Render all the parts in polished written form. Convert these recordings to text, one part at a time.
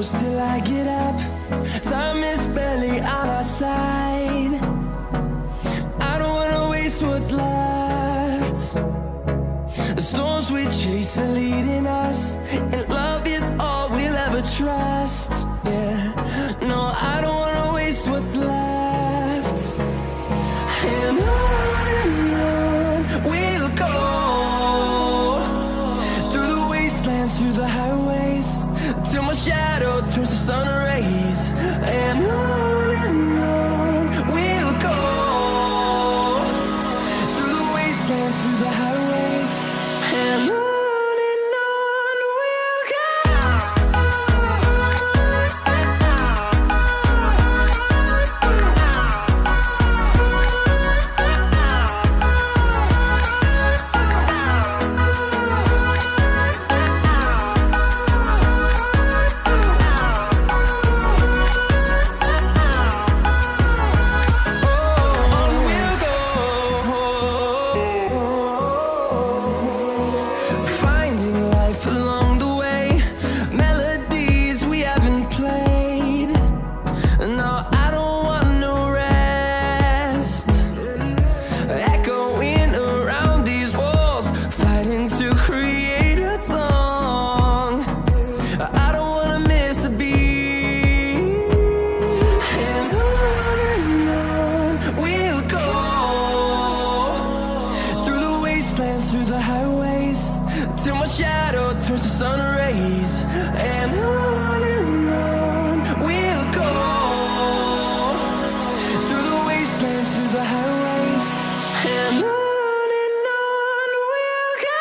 close till I get up. Time is barely on our side. I don't wanna waste what's left. The storms we chase are leading us, and love is all we'll ever trust. Yeah, no, I don't wanna waste what's left. And on we'll go, through the wastelands, through the highways, till my shadow turns to sun rays. And on we'll go, through the wastelands, through the highways, and on we'll go. Through the highways, till my shadow turns to sun rays. And on we'll go, through the wastelands, through the highways, and on we'll go.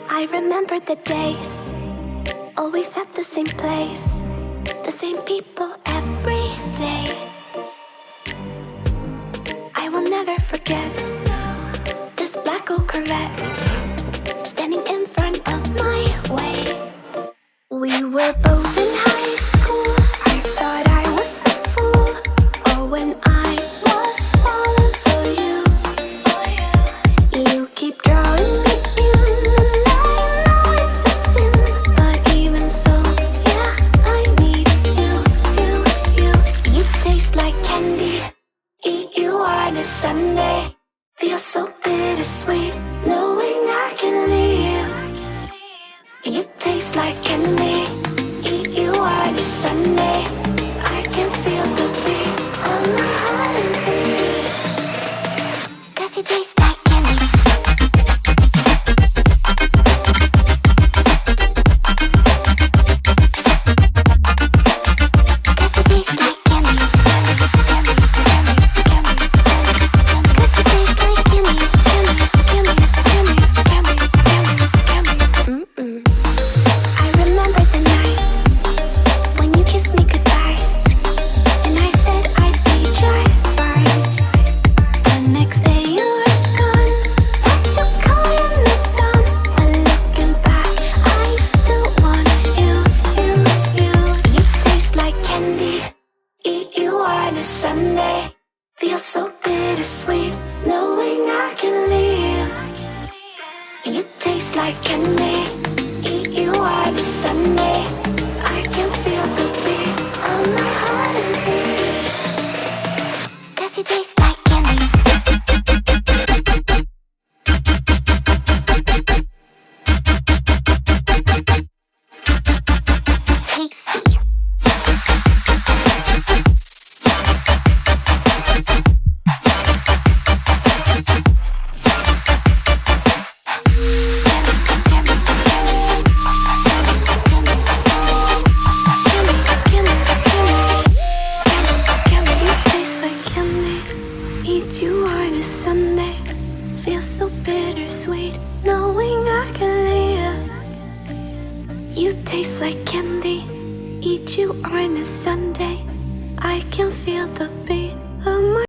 I remember the days, always at the same place, the same people every day. I will never forget this black old Corvette standing in front of my way. We were both in high school. I thought I was a fool. Oh, when I was falling for you. You keep drawing me in, and I know it's a sin. But even so, yeah, I need you. You taste like candy. Eat you on a Sunday. Feel so bittersweet, knowing I can leave. You taste like candy. Eat you on a Sunday. I can feel the beat of my heart and beats. 'Cause you taste like candy. Sunday, feel so bittersweet, knowing I can leave. You taste like candy. Eat you on a Sunday. I can feel the beat of my heart and beats. 'Cause you taste like candy. Tasty. You on a Sunday, feel so bittersweet, knowing I can leave. You taste like candy. Eat you on a Sunday. I can feel the beat of my